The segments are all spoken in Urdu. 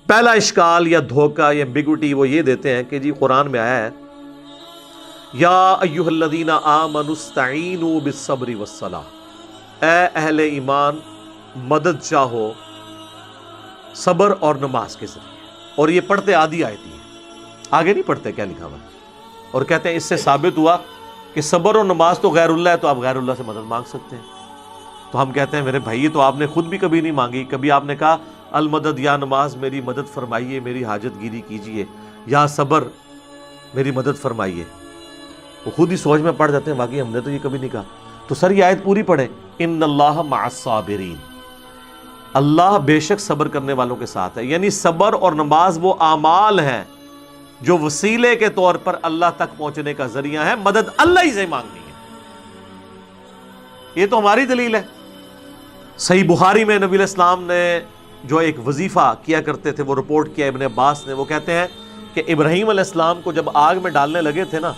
پہلا اشکال یا دھوکہ یا ایمبیگوٹی وہ یہ دیتے ہیں کہ جی قرآن میں آیا ہے یا ایھا الذین آمنوا استعینوا بالصبر والصلاۃ، اے اہل ایمان مدد چاہو صبر اور نماز کے ذریعے. اور یہ پڑھتے آدھی آیت ہی ہے، آگے نہیں پڑھتے کیا لکھا ہوا ہے، اور کہتے ہیں اس سے ثابت ہوا کہ صبر اور نماز تو غیر اللہ ہے، تو آپ غیر اللہ سے مدد مانگ سکتے ہیں. تو ہم کہتے ہیں میرے بھائی تو آپ نے خود بھی کبھی نہیں مانگی، کبھی آپ نے کہا المدد یا نماز میری مدد فرمائیے، میری حاجت گیری کیجیے، یا صبر میری مدد فرمائیے. وہ خود ہی سوچ میں پڑ جاتے ہیں واقعی ہم نے تو یہ کبھی نہیں کہا. تو سر یہ آیت پوری پڑھیں، ان اللہ مع الصابرین، اللہ بے شک صبر کرنے والوں کے ساتھ ہے. یعنی صبر اور نماز وہ اعمال ہیں جو وسیلے کے طور پر اللہ تک پہنچنے کا ذریعہ ہے، مدد اللہ ہی سے مانگنی ہے. یہ تو ہماری دلیل ہے. صحیح بخاری میں نبی علیہ السلام نے جو ایک وظیفہ کیا کرتے تھے وہ رپورٹ کیا ابن عباس نے. وہ کہتے ہیں کہ ابراہیم علیہ السلام کو جب آگ میں ڈالنے لگے تھے نا،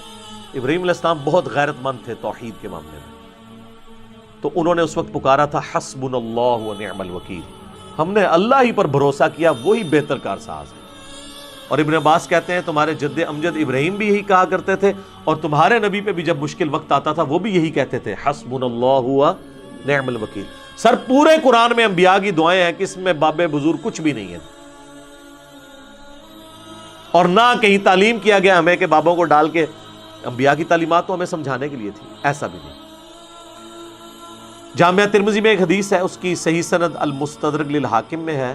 ابراہیم علیہ السلام بہت غیرت مند تھے توحید کے معاملے میں، تو انہوں نے اس وقت پکارا تھا حسبنا اللہ و نعم الوکیل، ہم نے اللہ ہی پر بھروسہ کیا، وہی بہتر کارساز ہے. اور ابن عباس کہتے ہیں تمہارے جد امجد ابراہیم بھی یہی کہا کرتے تھے، اور تمہارے نبی پہ بھی جب مشکل وقت آتا تھا وہ بھی یہی کہتے تھے حسبنا اللہ و نعم الوکیل. سر پورے قرآن میں انبیاء کی دعائیں ہیں کہ اس میں باب بزرگ کچھ بھی نہیں ہے، اور نہ کہیں تعلیم کیا گیا ہمیں کہ بابوں کو ڈال کے. انبیاء کی تعلیمات تو ہمیں سمجھانے کے لیے تھی، ایسا بھی نہیں. جامعہ ترمذی میں ایک حدیث ہے، اس کی صحیح سند المستدرک للحاکم میں ہے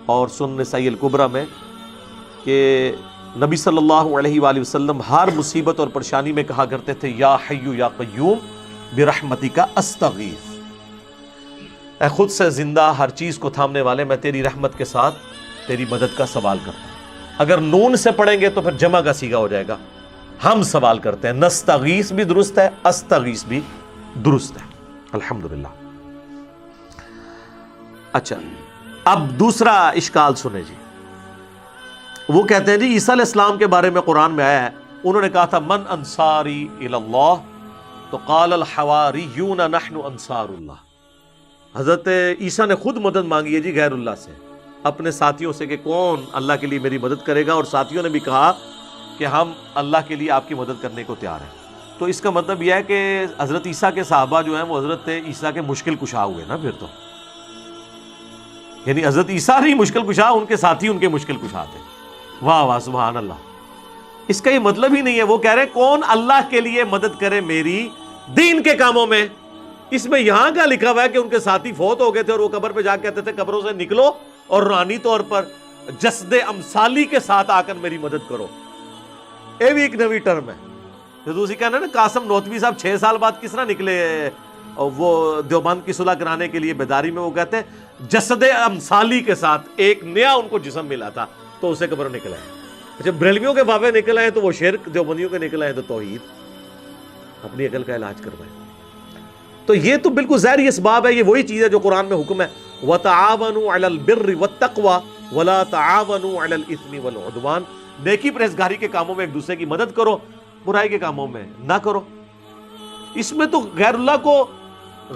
اور سنن نسائی الکبریٰ میں، کہ نبی صلی اللہ علیہ وآلہ وسلم ہر مصیبت اور پریشانی میں کہا کرتے تھے یا حی یا قیوم برحمتک استغیث، اے خود سے زندہ ہر چیز کو تھامنے والے میں تیری رحمت کے ساتھ تیری مدد کا سوال کرتا ہوں. اگر نون سے پڑھیں گے تو پھر جمع کا صیغہ ہو جائے گا، ہم سوال کرتے ہیں. نستغیث بھی درست ہے، استغیث بھی درست ہے. الحمدللہ. اچھا اب دوسرا اشکال سنیں جی. وہ کہتے ہیں جی عیسیٰ علیہ السلام کے بارے میں قرآن میں آیا ہے، انہوں نے کہا تھا من انصاری الی اللہ، تو قال الحواریون نحن انصار اللہ. حضرت عیسیٰ نے خود مدد مانگی ہے جی غیر اللہ سے، اپنے ساتھیوں سے کہ کون اللہ کے لیے میری مدد کرے گا، اور ساتھیوں نے بھی کہا کہ ہم اللہ کے لیے آپ کی مدد کرنے کو تیار ہیں. تو اس کا مطلب یہ ہے کہ حضرت عیسیٰ کے صحابہ جو ہیں وہ حضرت عیسیٰ کے مشکل کشا ہوئے نا پھر تو، یعنی حضرت عیسیٰ نہیں مشکل کشا، ان کے ساتھی ان کے مشکل کشا تھے. واہ واہ سبحان اللہ. اس کا یہ مطلب ہی نہیں ہے. وہ کہہ رہے ہیں کون اللہ کے لیے مدد کرے میری دین کے کاموں میں. اس میں یہاں کا لکھا ہوا ہے کہ ان کے ساتھی فوت ہو گئے تھے اور وہ قبر پہ جا کے کہتے تھے قبروں سے نکلو اور روحانی طور پر جسد امثالی کے ساتھ آ کر میری مدد کرو. یہ بھی ایک نئی ٹرم ہے. دوسری کہنا نا قاسم نوتوی صاحب 6 سال بعد کس طرح نکلے وہ دیوبند کی صلح کرانے کے لیے بیداری میں. وہ کہتے ہیں جسد امثالی کے ساتھ ایک نیا ان کو جسم ملا تھا تو اسے قبر نکلا ہے. اچھا بریلویوں کے بابے نکل آئے تو وہ شرک، دیوبندیوں کے نکل آئے تو توحید. اپنی عقل کا علاج کروائے. تو یہ تو بالکل ظاہری اسباب ہے. یہ وہی چیز ہے جو قرآن میں حکم ہے وَتَعَاوَنُوا عَلَى الْبِرِّ وَالتَّقْوَى وَلَا تَعَاوَنُوا عَلَى الْإِثْمِ وَالْعُدْوَانِ. نیکی پرہیزگاری کے کاموں میں ایک دوسرے کی مدد کرو، برائی کے کاموں میں نہ کرو. اس میں تو غیر اللہ کو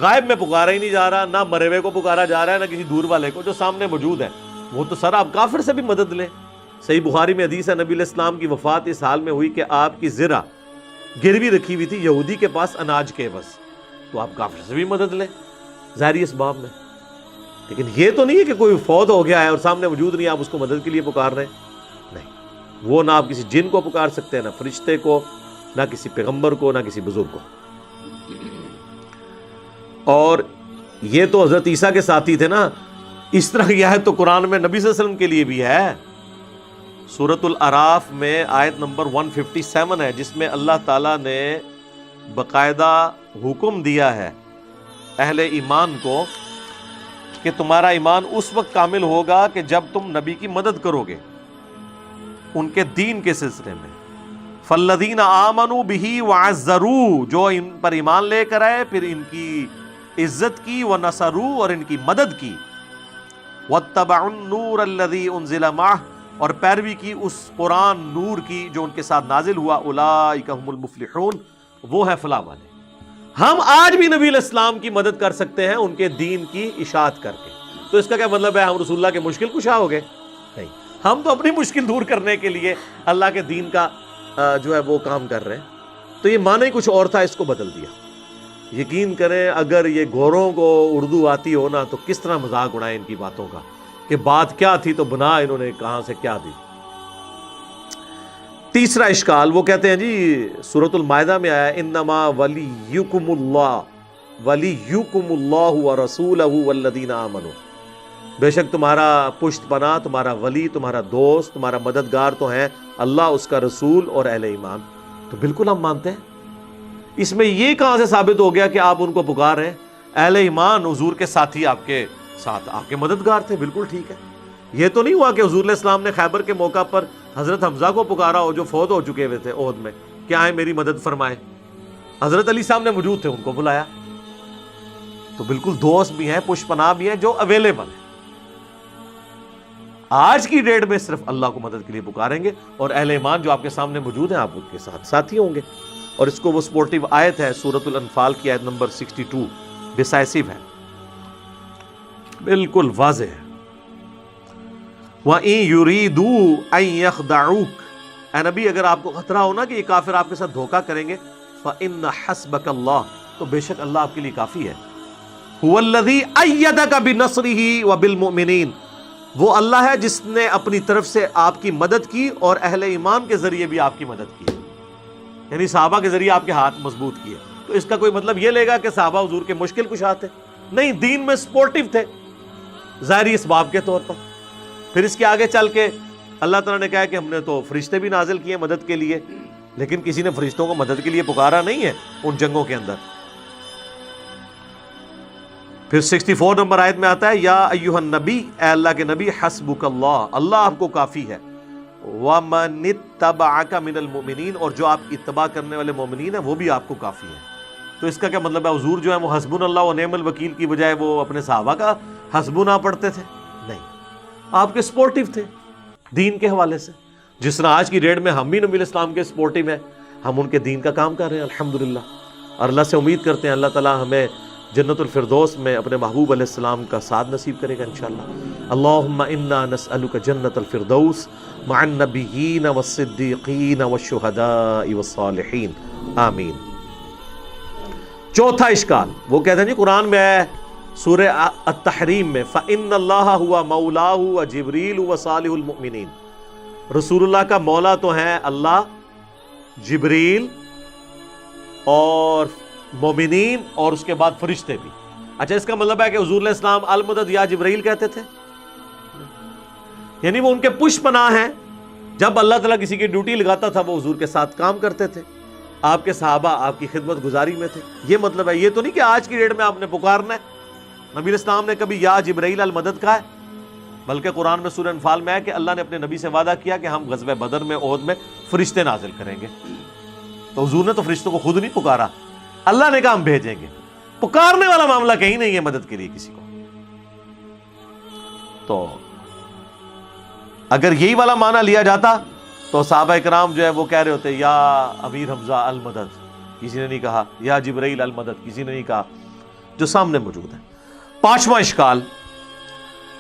غائب میں پکارا ہی نہیں جا رہا، نہ مرے ہوئے کو پکارا جا رہا ہے، نہ کسی دور والے کو جو سامنے موجود ہے. وہ تو سر آپ کافر سے بھی مدد لیں. صحیح بخاری میں حدیث ہے نبی علیہ السلام کی وفات اس حال میں ہوئی کہ آپ کی زرہ گروی رکھی ہوئی تھی یہودی کے پاس اناج کے بس، تو آپ کافر سے بھی مدد لیں ظاہری اسباب میں. لیکن یہ تو نہیں ہے کہ کوئی فوت ہو گیا ہے اور سامنے موجود نہیں، آپ اس کو مدد کے لیے پکار رہے ہیں. نہیں، وہ نہ آپ کسی جن کو پکار سکتے ہیں، نہ فرشتے کو، نہ کسی پیغمبر کو، نہ کسی بزرگ کو. اور یہ تو حضرت عیسیٰ کے ساتھی تھے نا. اس طرح کی آیت تو قرآن میں نبی صلی اللہ علیہ وسلم کے لیے بھی ہے. سورۃ الاعراف میں آیت نمبر 157 ہے جس میں اللہ تعالیٰ نے باقاعدہ حکم دیا ہے اہل ایمان کو کہ تمہارا ایمان اس وقت کامل ہوگا کہ جب تم نبی کی مدد کرو گے ان کے دین کے سلسلے میں. فَالَّذِينَ آمَنُوا بِهِ وَعَزَّرُوا، جو ان پر ایمان لے کر آئے پھر ان کی عزت کی، وَنَصَرُوا اور ان کی مدد کی، وَاتَّبَعُوا النُّورَ الَّذِي أُنزِلَ مَعَهُ اور پیروی کی اس قرآن نور کی جو ان کے ساتھ نازل ہوا، اولئک هم المفلحون، وہ ہے فلاح والے. ہم آج بھی نبی علیہ السلام کی مدد کر سکتے ہیں ان کے دین کی اشاعت کر کے. تو اس کا کیا مطلب ہے ہم رسول اللہ کے مشکل کشا ہو گئے؟ نہیں. ہم تو اپنی مشکل دور کرنے کے لیے اللہ کے دین کا جو ہے وہ کام کر رہے ہیں۔ تو یہ معنی کچھ اور تھا، اس کو بدل دیا۔ یقین کریں اگر یہ گوروں کو اردو آتی ہو نا تو کس طرح مذاق اڑائیں ان کی باتوں کا، کہ بات کیا تھی تو بنا انہوں نے کہاں سے کیا دی۔ تیسرا اشکال وہ کہتے ہیں جی سورۃ المائدہ میں آیا انما ولیکم اللہ ورسولہ والذین آمنوا، بے شک تمہارا پشت پناہ، تمہارا ولی، تمہارا دوست، تمہارا مددگار تو ہیں اللہ، اس کا رسول اور اہل ایمان۔ تو بالکل ہم مانتے ہیں۔ اس میں یہ کہاں سے ثابت ہو گیا کہ آپ ان کو پکار رہے ہیں؟ اہل ایمان حضور کے ساتھی، آپ کے ساتھ آپ کے مددگار تھے، بالکل ٹھیک ہے۔ یہ تو نہیں ہوا کہ حضور علیہ السلام نے خیبر کے موقع پر حضرت حمزہ کو پکارا ہو جو فوت ہو چکے ہوئے تھے احد میں، کہ آئے میری مدد فرمائے۔ حضرت علی صاحب نے موجود تھے، ان کو بلایا۔ تو بالکل دوست بھی ہیں، پشت پناہ بھی ہیں جو اویلیبل ہیں۔ آج کی ڈیٹ میں صرف اللہ کو مدد کے لیے پکاریں گے، اور اہل ایمان جو آپ کے سامنے موجود ہیں آپ ان کے ساتھ ساتھی ہوں گے۔ اور اس کو وہ سپورٹیو آیت ہے سورۃ الانفال کی آیت نمبر 62، ڈیسائسو ہے، بالکل واضح ہے۔ وَإِن يُرِيدُوا أَن يَخْدَعُوكَ، اے نبی اگر آپ کو خطرہ ہو نا کہ یہ کافر آپ کے ساتھ دھوکہ کریں گے، فَإِنَّ حَسْبَكَ اللَّهُ، تو بے شک اللہ آپ کے لیے کافی ہے۔ هُوَ الَّذِي أَيَّدَكَ بِنَصْرِهِ وَبِالْمُؤْمِنِينَ، وہ اللہ ہے جس نے اپنی طرف سے آپ کی مدد کی اور اہل ایمان کے ذریعے بھی آپ کی مدد کی، یعنی صحابہ کے ذریعے آپ کے ہاتھ مضبوط کیے۔ تو اس کا کوئی مطلب یہ لے گا کہ صحابہ حضور کے مشکل کشا تھے؟ نہیں، دین میں سپورٹیو تھے ظاہری اسباب کے طور پر۔ پھر اس کے آگے چل کے اللہ تعالیٰ نے کہا کہ ہم نے تو فرشتے بھی نازل کیے مدد کے لیے، لیکن کسی نے فرشتوں کو مدد کے لیے پکارا نہیں ہے ان جنگوں کے اندر۔ پھر 64 نمبر آیت میں آتا ہے یا ایھا النبی، اے اللہ کے نبی، حسبک اللہ، اللہ آپ کو کافی ہے، وَمَنِ اتَّبَعَكَ مِنَ الْمُؤْمِنِينَ، اور جو آپ کی اتباع کرنے والے مومنین ہیں وہ بھی آپ کو کافی ہیں۔ تو اس کا کیا مطلب ہے؟ حضور جو ہے وہ حسبنا اللہ و نعم الوکیل کی بجائے وہ اپنے صحابہ کا حسبنا پڑھتے تھے؟ نہیں، آپ کے سپورٹیو تھے دین کے حوالے سے، جس طرح آج کی ڈیٹ میں ہم بھی نبی علیہ السلام کے سپورٹیو ہیں، ہم ان کے دین کا کام کر رہے ہیں الحمدللہ، اور اللہ سے امید کرتے ہیں اللہ تعالیٰ ہمیں جنت الفردوس میں اپنے محبوب علیہ السلام کا ساتھ نصیب کرے گا انشاءاللہ۔ اللہم انا نسألک جنت الفردوس مع النبیین والصدیقین والشہداء والصالحین، آمین۔ چوتھا اشکال وہ کہتے ہیں جی قرآن میں ہے سورہ التحریم میں فَإِنَّ اللَّهَ هُوَ مَوْلَاهُ وَجِبْرِيلُ وَصَالِحُ الْمُؤْمِنِينَ، رسول اللہ کا مولا تو ہیں اللہ، جبریل اور مومنین، اور اس کے بعد فرشتے بھی۔ اچھا، اس کا مطلب ہے کہ حضور علیہ السلام المدد یا جبرائیل کہتے تھے؟ یعنی وہ ان کے پشت پناہ ہیں، جب اللہ تعالیٰ کسی کی ڈیوٹی لگاتا تھا وہ حضور کے ساتھ کام کرتے تھے، آپ کے صحابہ آپ کی خدمت گزاری میں تھے، یہ مطلب ہے۔ یہ تو نہیں کہ آج کی ڈیٹ میں آپ نے پکارنا ہے۔ نبی علیہ السلام نے کبھی یا جبرائیل المدد کہا ہے؟ بلکہ قرآن میں سورہ انفال میں ہے کہ اللہ نے اپنے نبی سے وعدہ کیا کہ ہم غزوہ بدر میں احد میں فرشتے نازل کریں گے۔ تو حضور نے تو فرشتوں کو خود نہیں پکارا، اللہ نے کہا ہم بھیجیں گے۔ پکارنے والا معاملہ کہیں نہیں ہے مدد کے لیے کسی کو۔ تو اگر یہی والا معنی لیا جاتا تو صحابہ کرام جو ہے وہ کہہ رہے ہوتے یا امیر حمزہ المدد، کسی نے نہیں کہا، یا جبرائیل المدد کسی نے نہیں کہا، جو سامنے موجود ہے۔ پانچواں اشکال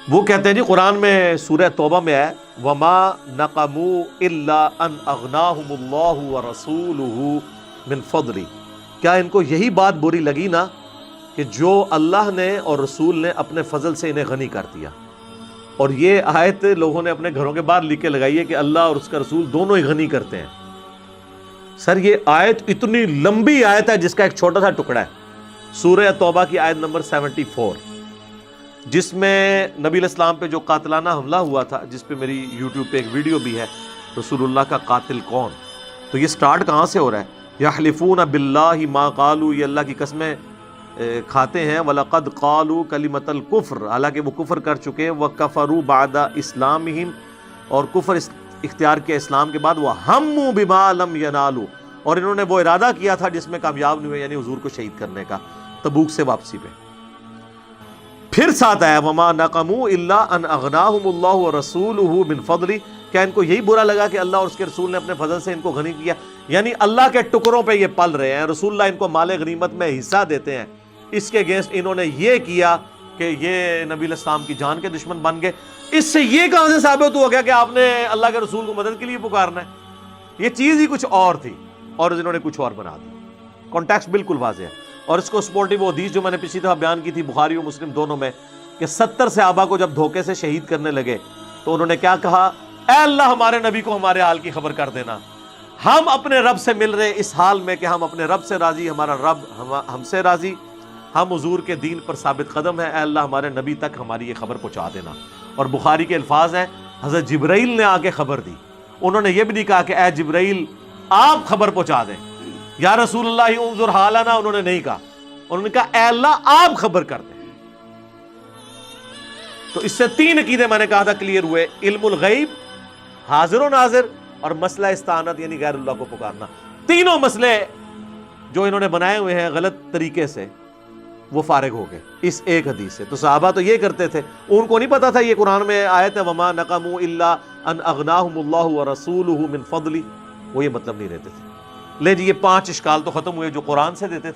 وہ کہتے ہیں جی قرآن میں سورہ توبہ میں ہے وَمَا نَقَمُوا إِلَّا أَنْ أَغْنَاهُمُ اللَّهُ وَرَسُولُهُ مِنْ فَضْلِهِ، کیا ان کو یہی بات بری لگی نا کہ جو اللہ نے اور رسول نے اپنے فضل سے انہیں غنی کر دیا۔ اور یہ آیت لوگوں نے اپنے گھروں کے باہر لکھ کے لگائی ہے کہ اللہ اور اس کا رسول دونوں ہی غنی کرتے ہیں۔ سر یہ آیت اتنی لمبی آیت ہے جس کا ایک چھوٹا سا ٹکڑا ہے، سورہ توبہ کی آیت نمبر 74، جس میں نبی علیہ السلام پہ جو قاتلانہ حملہ ہوا تھا، جس پہ میری یوٹیوب پہ ایک ویڈیو بھی ہے، رسول اللہ کا قاتل کون۔ تو یہ سٹارٹ کہاں سے ہو رہا ہے؟ یحلفون باللہ ما قالوا، یہ اللہ کی قسمیں کھاتے ہیں، وَلَقَدْ قَالُوا كَلِمَةَ الْكُفْرِ، حالانکہ وہ کفر کر چکے، وَكَفَرُوا بَعْدَ إِسْلَامِهِمْ، اور کفر اختیار کیا اسلام کے بعد، وَهَمُّوا بِمَا لَمْ يَنَالُوا، اور انہوں نے وہ ارادہ کیا تھا جس میں کامیاب نہیں ہوئے، یعنی حضور کو شہید کرنے کا تبوک سے واپسی پہ۔ پھر ساتھ آیا وَمَا نَقَمُوا إِلَّا أَنْ أَغْنَاهُمُ اللَّهُ وَرَسُولُهُ مِنْ فَضْلِهِ، کیا ان کو یہی برا لگا کہ اللہ اور اس کے رسول نے اپنے فضل سے ان کو غنی کیا؟ یعنی اللہ کے ٹکڑوں پہ یہ پل رہے ہیں، رسول اللہ ان کو مال غنیمت میں حصہ دیتے ہیں، اس کے اگینسٹ انہوں نے یہ کیا کہ یہ نبی علیہ السلام کی جان کے دشمن بن گئے. اس سے یہ کہاں سے ثابت ہوا گیا کہ آپ نے اللہ کے رسول کو مدد کے لیے پکارنا ہے؟ یہ چیز ہی کچھ اور تھی اور انہوں نے کچھ اور بنا دی. کانٹیکسٹ بالکل واضح ہے. اور اس کو سپورٹیو حدیث جو میں نے پچھلی دفعہ بیان کی تھی بخاری اور مسلم دونوں میں، کہ 70 صحابہ کو جب دھوکے سے شہید کرنے لگے تو انہوں نے کیا کہا؟ اے اللہ ہمارے نبی کو ہمارے حال کی خبر کر دینا. ہم اپنے رب سے مل رہے اس حال میں کہ ہم اپنے رب سے راضی، ہمارا رب ہم سے راضی، ہم حضور کے دین پر ثابت قدم ہیں. اے اللہ ہمارے نبی تک ہماری یہ خبر پہنچا دینا. اور بخاری کے الفاظ ہیں حضرت جبرائیل نے آ کے خبر دی. انہوں نے یہ بھی نہیں کہا کہ اے جبرائیل آپ خبر پہنچا دیں، یا رسول اللہ انظر حالنا، انہوں نے نہیں کہا. انہوں نے کہا اے اللہ آپ خبر کر دیں. تو اس سے 3 عقیدے میں نے کہا تھا کلیئر ہوئے: علم الغیب، حاضر و ناظر، اور مسئلہ استعانت یعنی غیر اللہ کو پکارنا. تینوں مسئلے جو انہوں نے بنائے ہوئے ہیں غلط طریقے سے وہ فارغ ہو گئے اس ایک حدیث سے. تو صحابہ تو یہ کرتے تھے، ان کو نہیں پتا تھا یہ قرآن میں آیت ہے وما نقموا الا ان اغناہم اللہ ورسولہ من فضلہ، وہ یہ مطلب نہیں رہتے تھے. لے جی یہ 5 اشکال تو ختم ہوئے جو قرآن سے دیتے تھے.